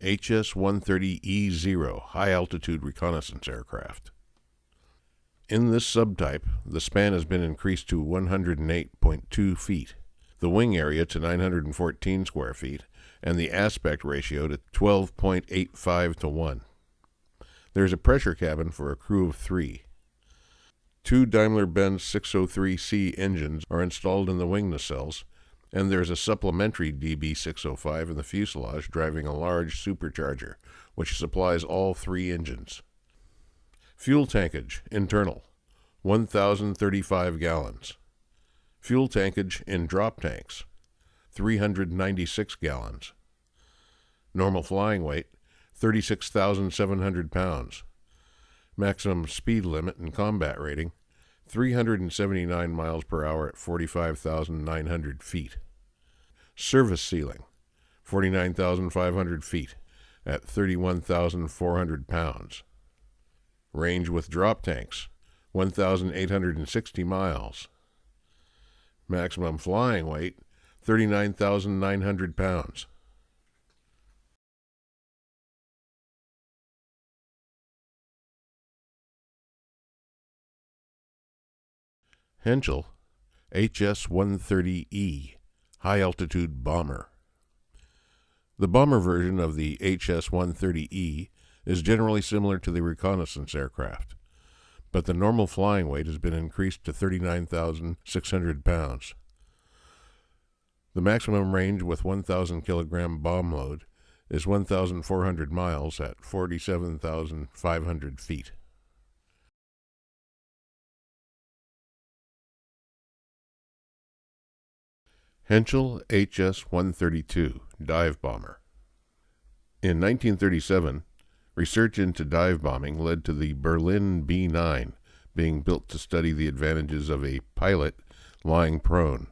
HS-130E0 high-altitude reconnaissance aircraft. In this subtype, the span has been increased to 108.2 feet, the wing area to 914 square feet, and the aspect ratio to 12.85 to 1. There is a pressure cabin for a crew of 3. 2 Daimler-Benz 603C engines are installed in the wing nacelles, and there is a supplementary DB605 in the fuselage driving a large supercharger, which supplies all 3 engines. Fuel tankage, internal, 1,035 gallons. Fuel tankage in drop tanks, 396 gallons. Normal flying weight, 36,700 pounds. Maximum speed limit and combat rating, 379 miles per hour at 45,900 feet. Service ceiling, 49,500 feet at 31,400 pounds. Range with drop tanks, 1,860 miles. Maximum flying weight, 39,900 pounds. Henschel HS-130E high-altitude bomber. The bomber version of the HS-130E is generally similar to the reconnaissance aircraft, but the normal flying weight has been increased to 39,600 pounds. The maximum range with 1,000 kilogram bomb load is 1,400 miles at 47,500 feet. Henschel HS-132 dive bomber. In 1937, research into dive bombing led to the Berlin B-9 being built to study the advantages of a pilot lying prone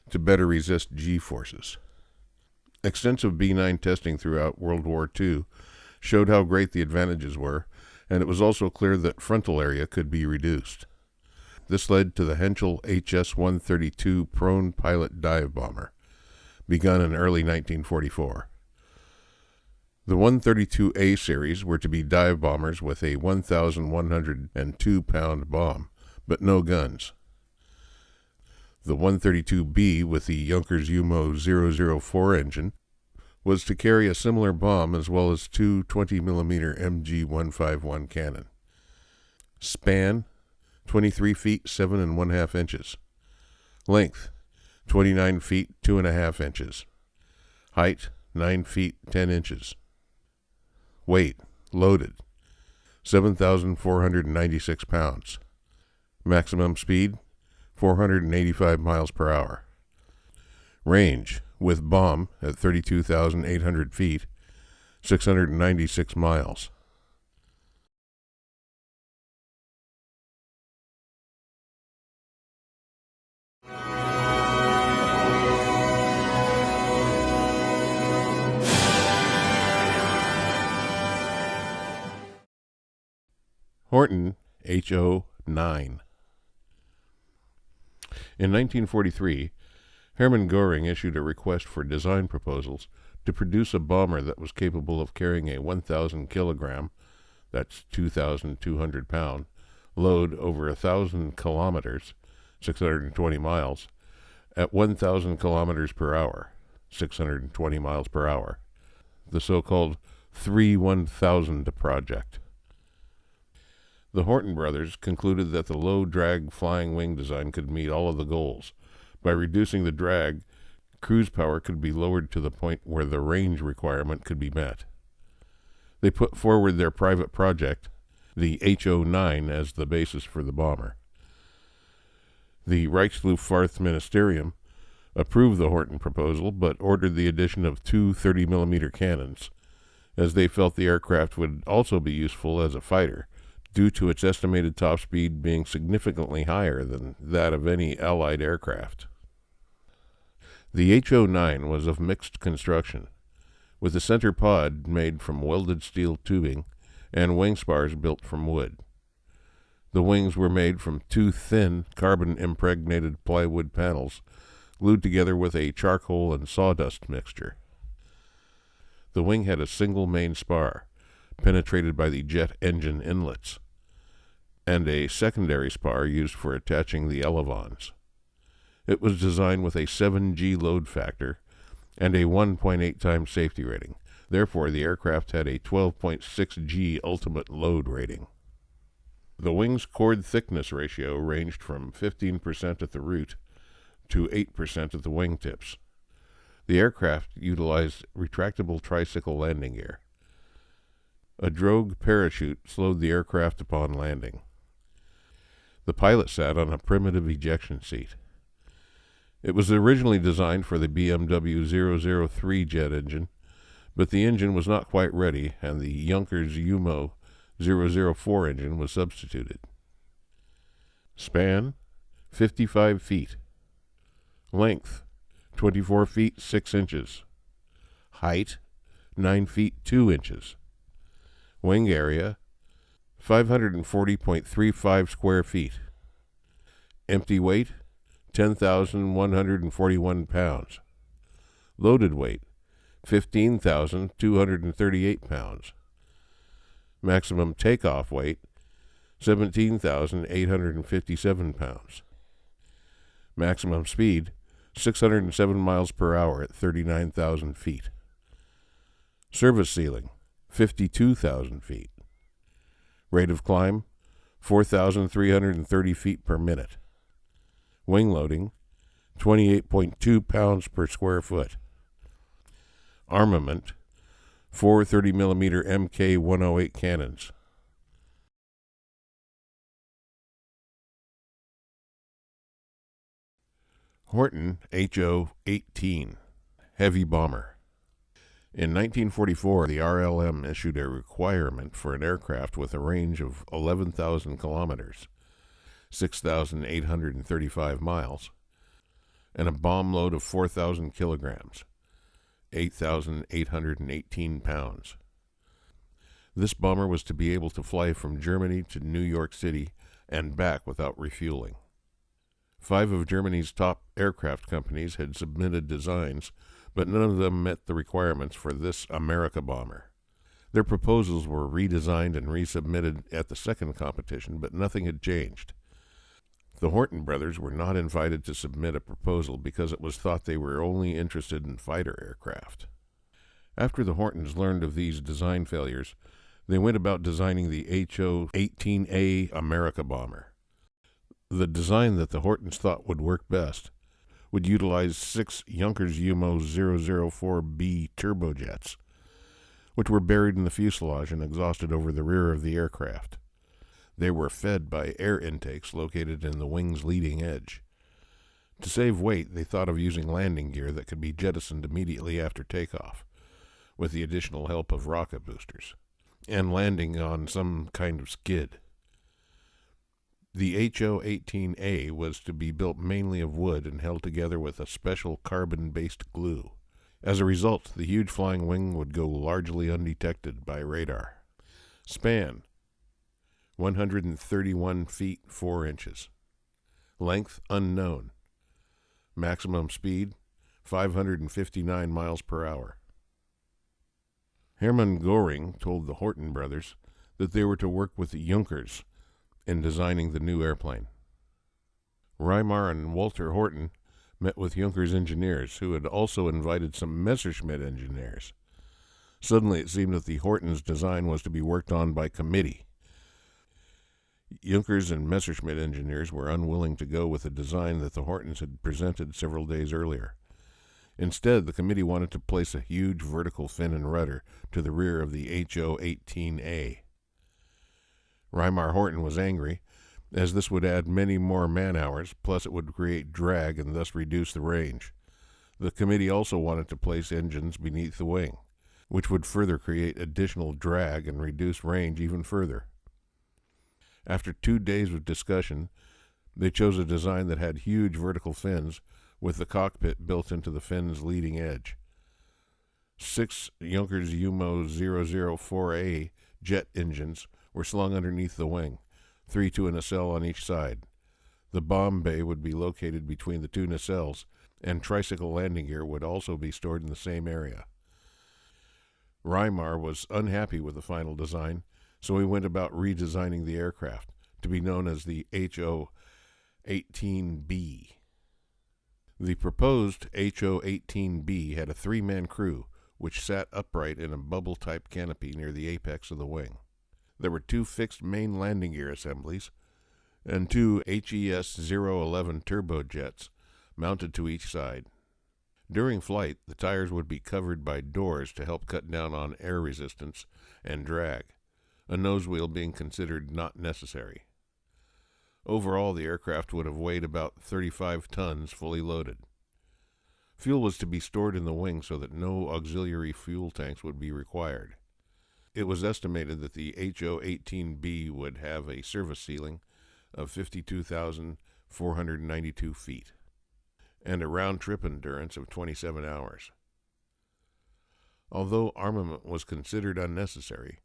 to better resist G-forces. Extensive B-9 testing throughout World War II showed how great the advantages were, and it was also clear that frontal area could be reduced. This led to the Henschel HS-132 prone pilot dive bomber, begun in early 1944. The 132A series were to be dive bombers with a 1,102-pound bomb, but no guns. The 132B with the Junkers UMO 004 engine was to carry a similar bomb as well as 2 20mm MG-151 cannon. Span, 23 feet 7 1/2 inches. Length, 29 feet 2 1/2 inches. Height, 9 feet 10 inches. Weight, loaded, 7,496 pounds. Maximum speed, 485 miles per hour. Range, with bomb at 32,800 feet, 696 miles. Horten HO-9. In 1943, Hermann Göring issued a request for design proposals to produce a bomber that was capable of carrying a 1,000 kilogram, that's 2,200 pound, load over 1,000 kilometers, 620 miles, at 1,000 kilometers per hour, 620 miles per hour, the so-called 3-1000 project. The Horten brothers concluded that the low-drag flying wing design could meet all of the goals. By reducing the drag, cruise power could be lowered to the point where the range requirement could be met. They put forward their private project, the HO-9, as the basis for the bomber. The Reichsluftwaffe Ministerium approved the Horten proposal, but ordered the addition of 2 30mm cannons, as they felt the aircraft would also be useful as a fighter, due to its estimated top speed being significantly higher than that of any Allied aircraft. The HO-9 was of mixed construction. with a center pod made from welded steel tubing and wing spars built from wood. The wings were made from two thin, carbon-impregnated plywood panels glued together with a charcoal and sawdust mixture. The wing had a single main spar, penetrated by the jet engine inlets, and a secondary spar used for attaching the elevons. It was designed with a 7G load factor and a 1.8 times safety rating. Therefore, the aircraft had a 12.6 G ultimate load rating. The wing's chord thickness ratio ranged from 15% at the root to 8% at the wingtips. The aircraft utilized retractable tricycle landing gear. A drogue parachute slowed the aircraft upon landing. The pilot sat on a primitive ejection seat. It was originally designed for the BMW 003 jet engine, but the engine was not quite ready, and the Junkers UMO 004 engine was substituted. Span, 55 feet. Length, 24 feet 6 inches. Height, 9 feet 2 inches. Wing area, 540.35 square feet. Empty weight, 10,141 pounds. Loaded weight, 15,238 pounds. Maximum takeoff weight, 17,857 pounds. Maximum speed, 607 miles per hour at 39,000 feet. Service ceiling, 52,000 feet. Rate of climb, 4,330 feet per minute. Wing loading, 28.2 pounds per square foot. Armament, 4 30mm Mk-108 cannons. Horten HO-18, heavy bomber. In 1944, the RLM issued a requirement for an aircraft with a range of 11,000 kilometers, 6,835 miles, and a bomb load of 4,000 kilograms, 8,818 pounds. This bomber was to be able to fly from Germany to New York City and back without refueling. 5 of Germany's top aircraft companies had submitted designs, but none of them met the requirements for this America bomber. Their proposals were redesigned and resubmitted at the second competition, but nothing had changed. The Horten brothers were not invited to submit a proposal because it was thought they were only interested in fighter aircraft. After the Hortens learned of these design failures, they went about designing the HO-18A America bomber. The design that the Hortens thought would work best would utilize 6 Junkers UMO 004B turbojets, which were buried in the fuselage and exhausted over the rear of the aircraft. They were fed by air intakes located in the wing's leading edge. To save weight, they thought of using landing gear that could be jettisoned immediately after takeoff, with the additional help of rocket boosters, and landing on some kind of skid. The HO-18A was to be built mainly of wood and held together with a special carbon-based glue. As a result, the huge flying wing would go largely undetected by radar. Span, 131 feet 4 inches. Length unknown. Maximum speed, 559 miles per hour. Hermann Göring told the Horten brothers that they were to work with the Junkers in designing the new airplane. Reimar and Walter Horten met with Junkers engineers, who had also invited some Messerschmitt engineers. Suddenly it seemed that the Hortens' design was to be worked on by committee. Junkers and Messerschmitt engineers were unwilling to go with a design that the Hortens had presented several days earlier. Instead, the committee wanted to place a huge vertical fin and rudder to the rear of the HO-18A. Reimar Horten was angry, as this would add many more man-hours, plus it would create drag and thus reduce the range. The committee also wanted to place engines beneath the wing, which would further create additional drag and reduce range even further. After 2 days of discussion, they chose a design that had huge vertical fins with the cockpit built into the fin's leading edge. 6 Junkers UMO 004A jet engines were slung underneath the wing, 3 to a nacelle on each side. The bomb bay would be located between the 2 nacelles, and tricycle landing gear would also be stored in the same area. Reimar was unhappy with the final design, so he went about redesigning the aircraft to be known as the HO-18B. The proposed HO-18B had a 3-man crew, which sat upright in a bubble-type canopy near the apex of the wing. There were 2 fixed main landing gear assemblies and 2 HES-011 turbojets mounted to each side. During flight, the tires would be covered by doors to help cut down on air resistance and drag, a nose wheel being considered not necessary. Overall, the aircraft would have weighed about 35 tons fully loaded. Fuel was to be stored in the wing so that no auxiliary fuel tanks would be required. It was estimated that the HO-18B would have a service ceiling of 52,492 feet and a round-trip endurance of 27 hours. Although armament was considered unnecessary,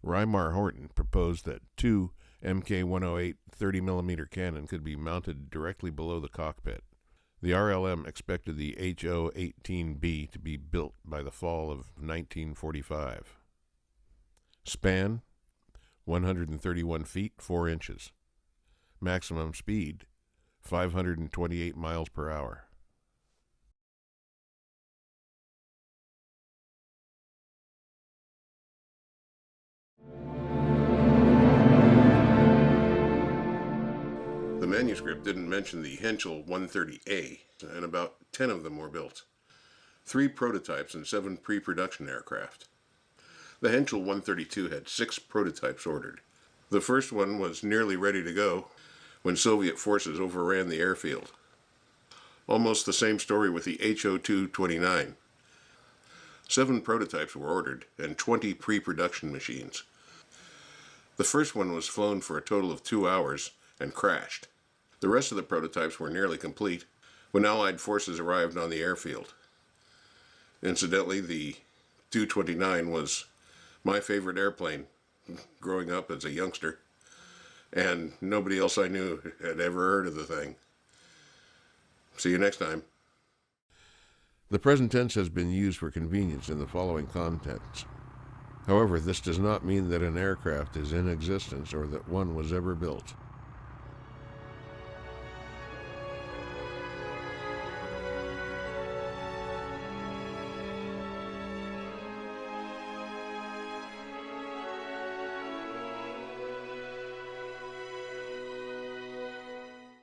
Reimar Horten proposed that 2 Mk-108 30mm cannon could be mounted directly below the cockpit. The RLM expected the HO-18B to be built by the fall of 1945. Span, 131 feet, 4 inches. Maximum speed, 528 miles per hour. The manuscript didn't mention the Henschel 130A, and about 10 of them were built. 3 prototypes and 7 pre-production aircraft. The Henschel 132 had 6 prototypes ordered. The first one was nearly ready to go when Soviet forces overran the airfield. Almost the same story with the HO-229. 7 prototypes were ordered and 20 pre-production machines. The first one was flown for a total of 2 hours and crashed. The rest of the prototypes were nearly complete when Allied forces arrived on the airfield. Incidentally, the 229 was my favorite airplane growing up as a youngster, and nobody else I knew had ever heard of the thing. See you next time. The present tense has been used for convenience in the following contexts. However, this does not mean that an aircraft is in existence or that one was ever built.